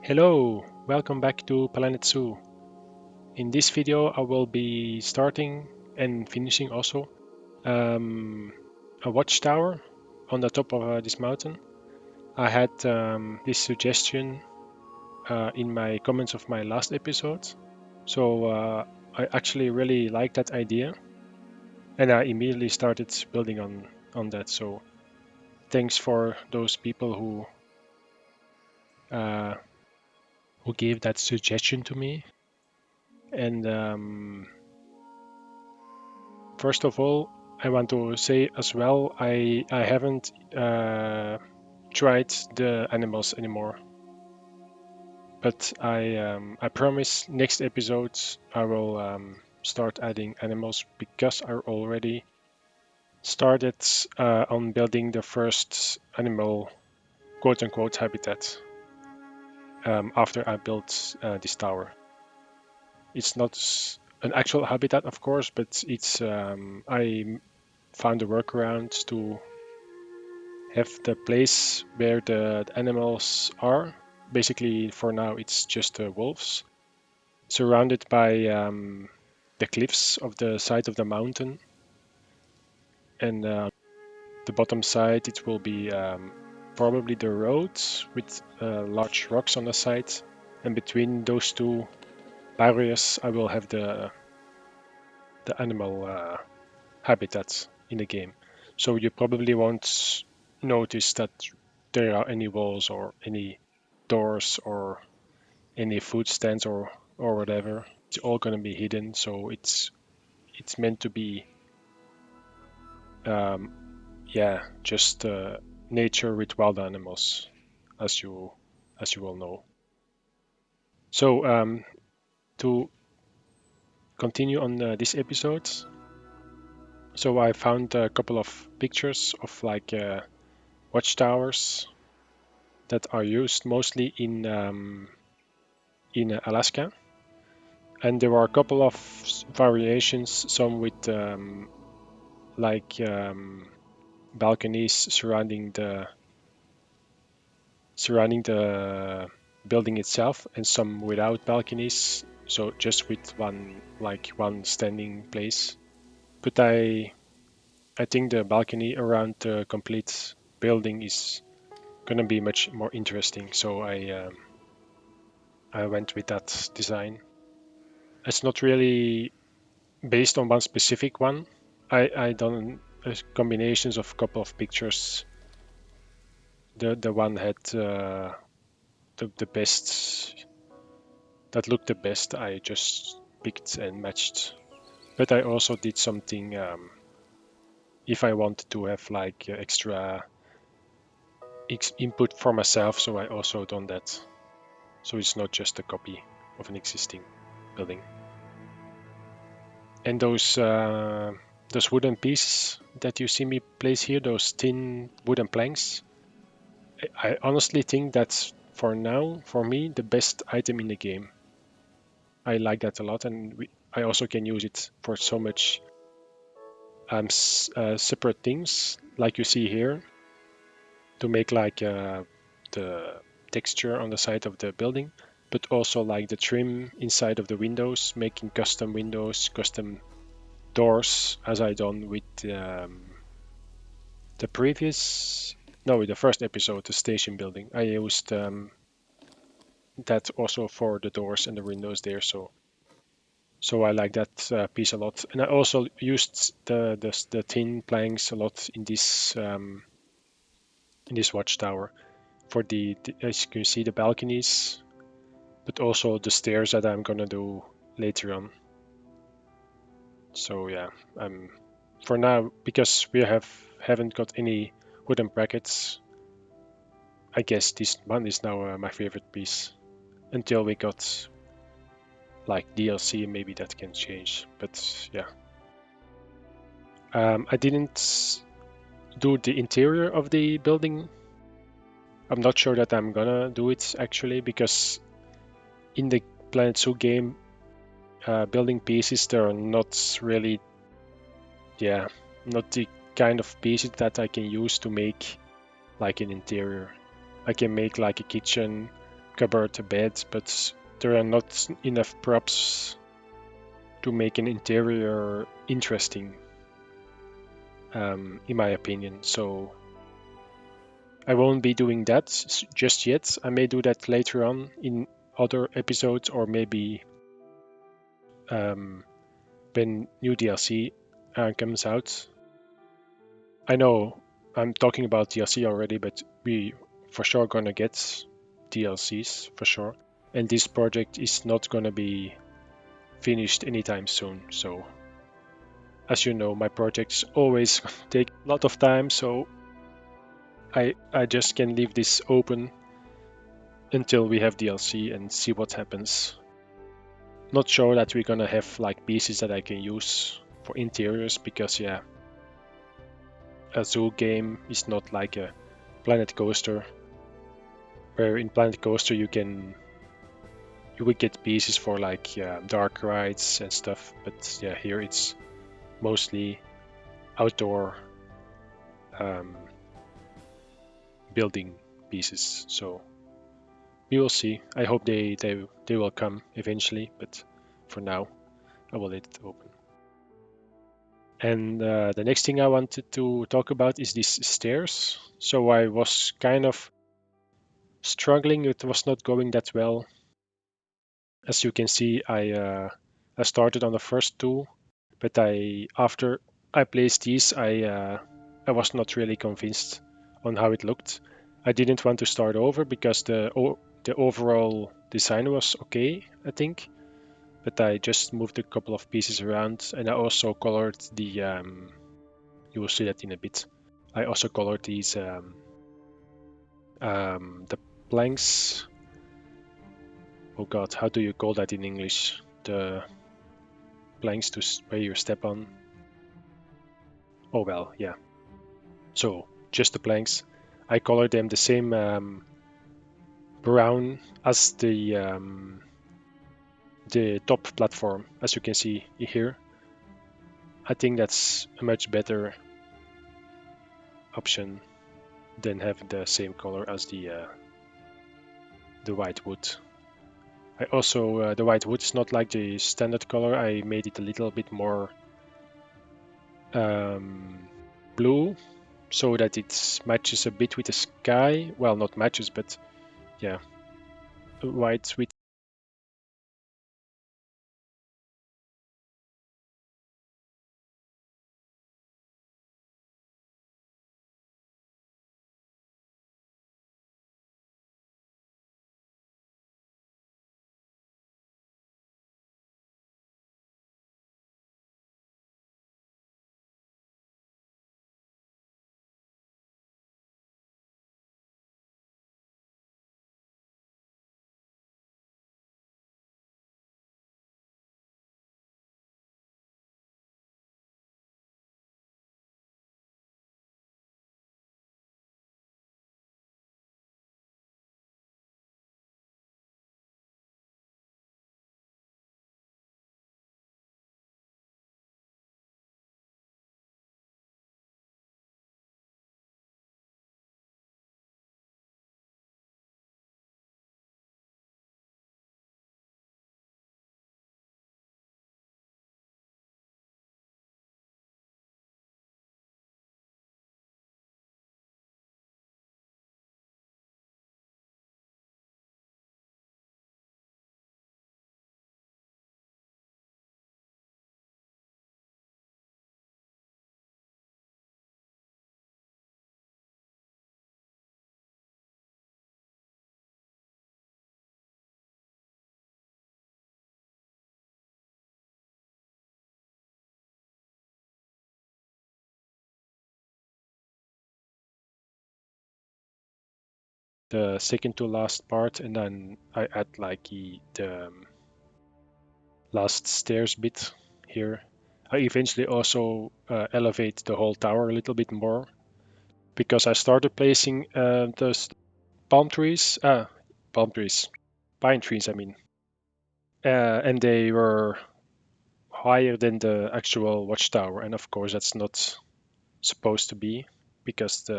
Hello, welcome back to Planet Zoo. In this video I will be starting and finishing also a watchtower on the top of this mountain. I had this suggestion in my comments of my last episode, so I actually really like that idea and I immediately started building on that. So thanks for those people uh, who gave that suggestion to me. And first of all, I want to say as well, I haven't tried the animals anymore, but I promise next episodes I will start adding animals because I already started on building the first animal quote unquote habitat after I built this tower. It's not an actual habitat, of course, but it's I found a workaround to have the place where the animals are. Basically, for now, it's just wolves, surrounded by the cliffs of the side of the mountain. And the bottom side, it will be probably the roads with large rocks on the side. And between those two barriers, I will have the animal habitats in the game. So you probably won't notice that there are any walls or any doors or any food stands or whatever. It's all going to be hidden. So it's meant to be um, yeah, just nature with wild animals, as you all know. So to continue on this episode, so I found a couple of pictures of like watchtowers that are used mostly in Alaska, and there are a couple of variations, some with like balconies surrounding the building itself, and some without balconies, so just with one standing place. But I think the balcony around the complete building is gonna be much more interesting, so I went with that design. It's not really based on one specific one. I done combinations of a couple of pictures. The one had the best that looked the best. I just picked and matched. But I also did something if I wanted to have like extra input for myself. So I also done that. So it's not just a copy of an existing building. And those wooden pieces that you see me place here, those thin wooden planks, I honestly think that's for now, for me, the best item in the game. I like that a lot, and I also can use it for so much separate things, like you see here, to make like the texture on the side of the building, but also like the trim inside of the windows, making custom windows, custom doors, as I done with the previous, no, with the first episode, the station building. I used that also for the doors and the windows there, so I like that piece a lot. And I also used the thin planks a lot in this watchtower for as you can see, the balconies, but also the stairs that I'm gonna do later on. So yeah, for now, because we haven't got any wooden brackets, I guess this one is now my favorite piece. Until we got like DLC, maybe that can change. But yeah, I didn't do the interior of the building. I'm not sure that I'm gonna do it actually, because in the Planet Zoo game, building pieces, they're not really, yeah, not the kind of pieces that I can use to make like an interior. I can make like a kitchen cupboard, a bed, but there are not enough props to make an interior interesting, in my opinion. So I won't be doing that just yet. I may do that later on in other episodes, or maybe when new DLC comes out. I know I'm talking about DLC already, but we for sure gonna get DLCs for sure. And this project is not gonna be finished anytime soon. So as you know, my projects always take a lot of time, so I just can leave this open until we have DLC and see what happens. Not sure that we're gonna have like pieces that I can use for interiors because yeah, a zoo game is not like a Planet Coaster, where in Planet Coaster you would get pieces for like dark rides and stuff, but yeah, here it's mostly outdoor um, building pieces. So we will see. I hope they will come eventually, but for now I will let it open. And the next thing I wanted to talk about is these stairs. So I was kind of struggling. It was not going that well. As you can see, I started on the first two, but after I placed these, I was not really convinced on how it looked. I didn't want to start over because the overall design was okay, I think, but I just moved a couple of pieces around, and I also colored the. You will see that in a bit. I also colored these the planks. Oh God, how do you call that in English? The planks to where you step on. Oh well, yeah. So just the planks. I colored them the same brown as the top platform, as you can see here. I think that's a much better option than having the same color as the white wood. I also the white wood is not like the standard color. I made it a little bit more blue so that it matches a bit with the sky. Well, not matches, but yeah, white with the second to last part, and then I add like the last stairs bit here. I eventually also elevate the whole tower a little bit more because I started placing the palm trees, pine trees, I mean, and they were higher than the actual watchtower, and of course that's not supposed to be because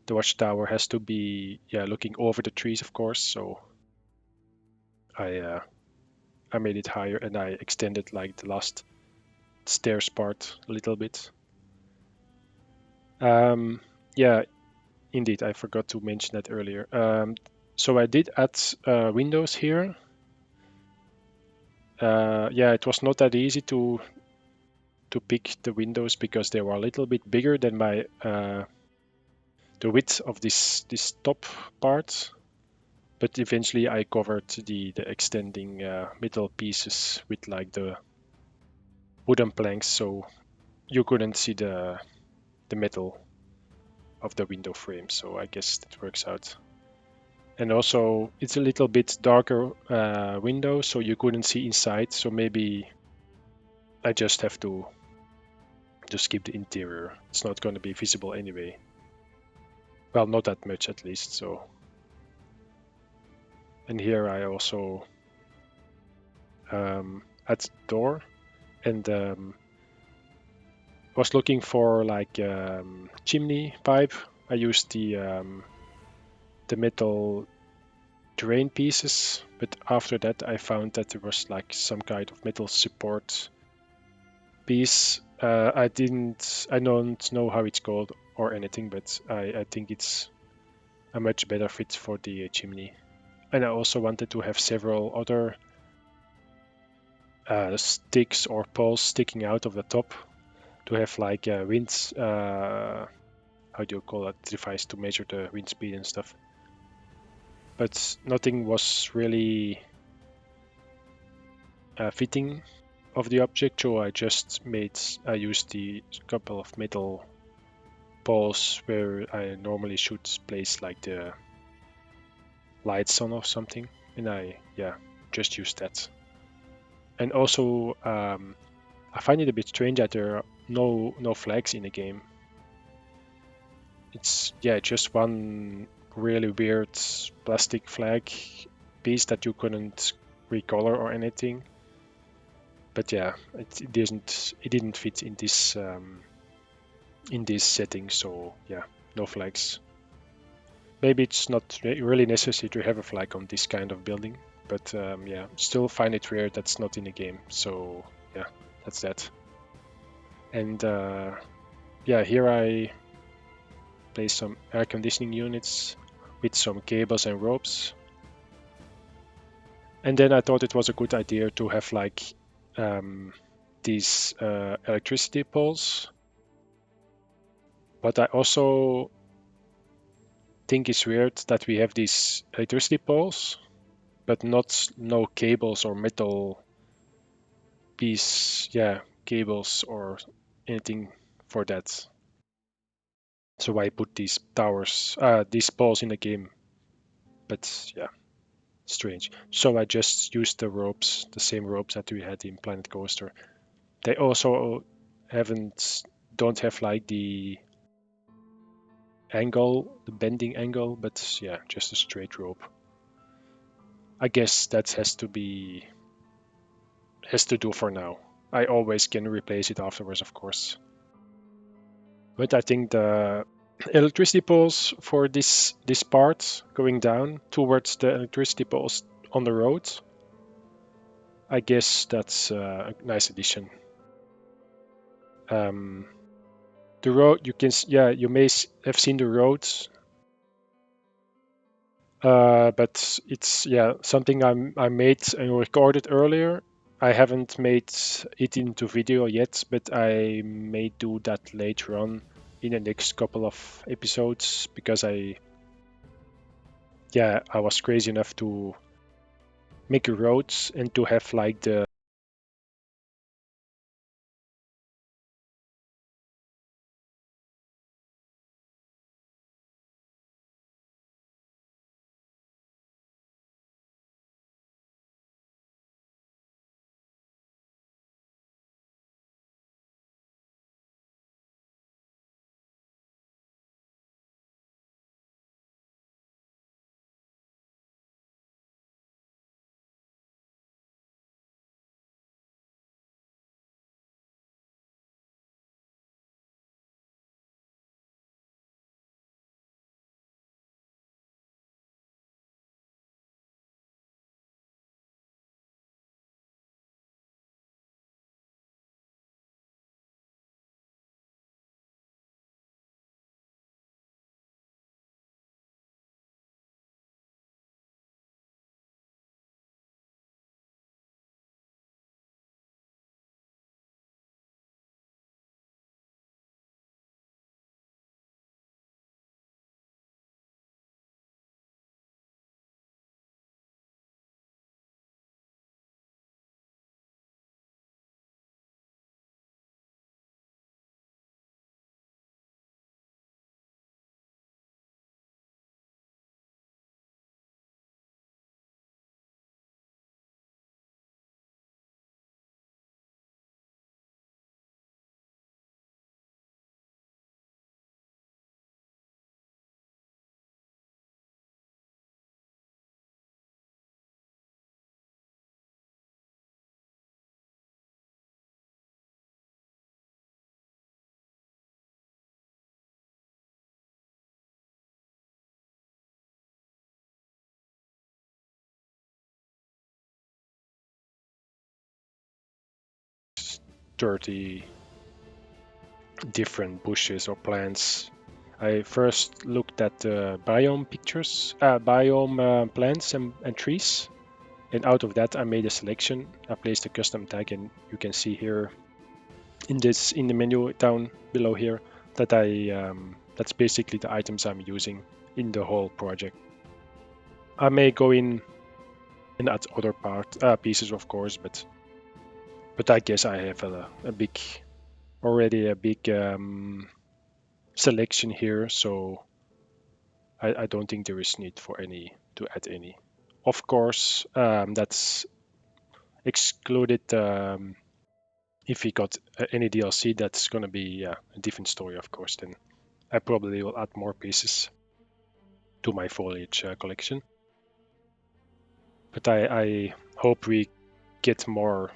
the watchtower has to be looking over the trees, of course. So I made it higher and I extended like the last stairs part a little bit. Yeah, indeed, I forgot to mention that earlier. So I did add windows here. Yeah, it was not that easy to pick the windows because they were a little bit bigger than my the width of this top part. But eventually I covered the extending middle pieces with like the wooden planks, so you couldn't see the metal of the window frame. So I guess that works out. And also it's a little bit darker window, so you couldn't see inside. So maybe I just have to just keep the interior. It's not going to be visible anyway. Well, not that much at least. So, and here I also add the door and was looking for like chimney pipe. I used the metal drain pieces, but after that I found that there was like some kind of metal support piece. I don't know how it's called or anything, but I think it's a much better fit for the chimney. And I also wanted to have several other sticks or poles sticking out of the top to have like a wind, how do you call that device to measure the wind speed and stuff. But nothing was really fitting of the object, so I used the couple of metal poles where I normally should place like the lights on or something, and I just used that. And also I find it a bit strange that there are no flags in the game. It's just one really weird plastic flag piece that you couldn't recolor or anything. But yeah, it didn't fit in this setting, so yeah, no flags. Maybe it's not really necessary to have a flag on this kind of building, but yeah, still find it weird that's not in the game. So yeah, that's that. And yeah, here I place some air conditioning units with some cables and ropes. And then I thought it was a good idea to have like these electricity poles. But I also think it's weird that we have these electricity poles, but no cables or metal piece, cables or anything for that. So I put these these poles in the game, but yeah, strange. So I just used the ropes, the same ropes that we had in Planet Coaster. They also don't have like the angle, the bending angle, but yeah, just a straight rope. I guess that has to do for now. I always can replace it afterwards, of course. But I think the electricity poles for this part going down towards the electricity poles on the road, I guess that's a nice addition. The road you may have seen the roads, but it's something I made and recorded earlier. I haven't made it into video yet, but I may do that later on in the next couple of episodes because I was crazy enough to make roads and to have like the 30 different bushes or plants. I first looked at the biome pictures, biome plants and trees, and out of that I made a selection. I placed a custom tag, and you can see here in the menu down below here that that's basically the items I'm using in the whole project. I may go in and add other pieces, of course, but I guess I have already a big selection here, so I don't think there is need for any to add any. Of course, that's excluded if we got any DLC. That's gonna be a different story, of course. Then I probably will add more pieces to my foliage collection. But I hope we get more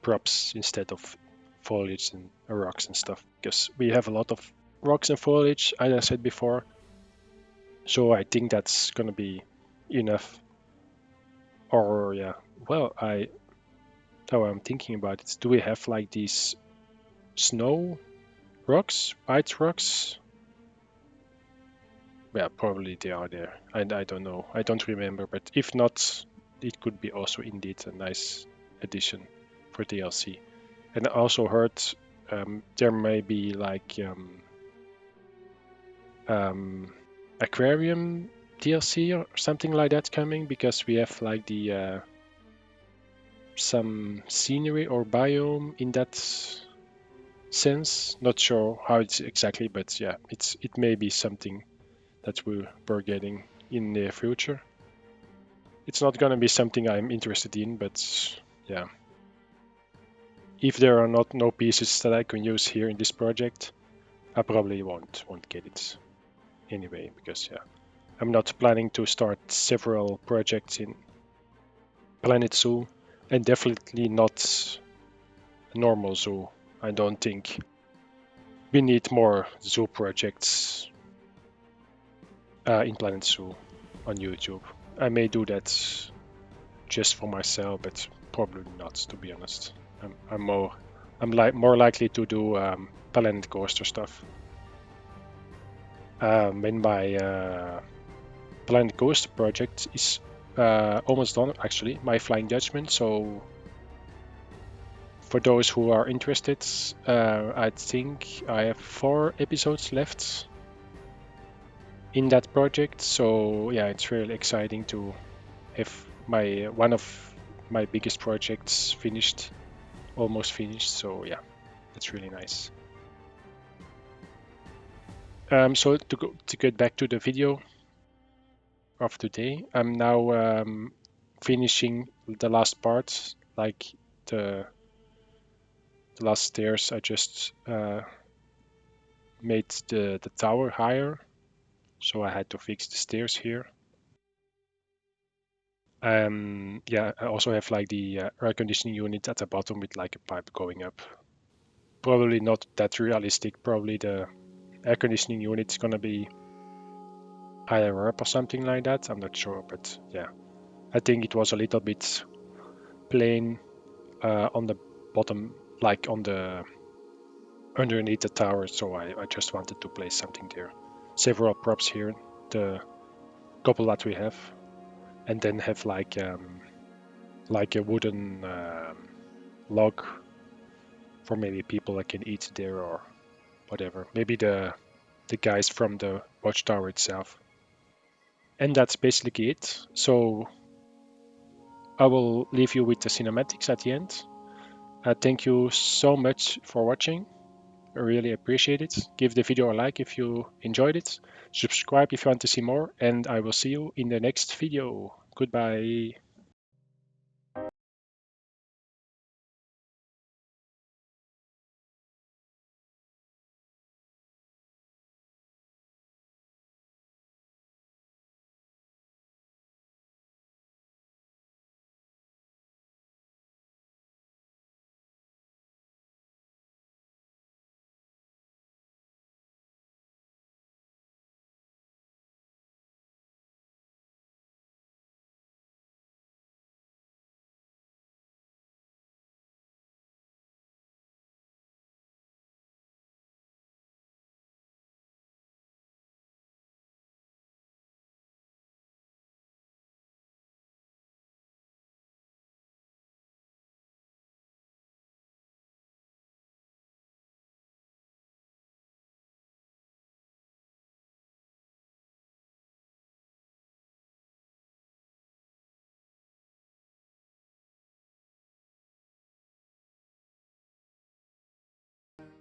props instead of foliage and rocks and stuff, because we have a lot of rocks and foliage, as I said before. So I think that's gonna be enough. Or yeah, well, now I'm thinking about it. Do we have like these snow rocks, white rocks? Yeah, probably they are there. And I don't know. I don't remember. But if not, it could be also indeed a nice addition for DLC. And I also heard there may be like aquarium DLC or something like that coming, because we have like the some scenery or biome in that sense. Not sure how it's exactly, but yeah, it may be something that we're getting in the future. It's not gonna be something I'm interested in, but yeah. If there are no pieces that I can use here in this project, I probably won't get it anyway, because yeah, I'm not planning to start several projects in Planet Zoo, and definitely not normal zoo. I don't think we need more zoo projects in Planet Zoo on YouTube. I may do that just for myself, but probably not, to be honest. I'm more likely to do Planet Coaster stuff. When my Planet Coaster project is almost done, actually, my Flying Dutchman. So for those who are interested, I think I have 4 episodes left in that project. So yeah, it's really exciting to have one of my biggest projects almost finished. So yeah, that's really nice. So to get back to the video of today, I'm now finishing the last part, like the last stairs. I just made the tower higher, so I had to fix the stairs here. Yeah, I also have like the air conditioning unit at the bottom with like a pipe going up. Probably not that realistic. Probably the air conditioning unit is gonna be higher up or something like that. I'm not sure, but yeah, I think it was a little bit plain on the bottom, like on the underneath the tower. So I just wanted to place something there. Several props here, the couple that we have, and then have like a wooden log for maybe people that can eat there or whatever. Maybe the guys from the Watchtower itself. And that's basically it. So I will leave you with the cinematics at the end. Thank you so much for watching. I really appreciate it. Give the video a like if you enjoyed it. Subscribe if you want to see more, and I will see you in the next video. Goodbye.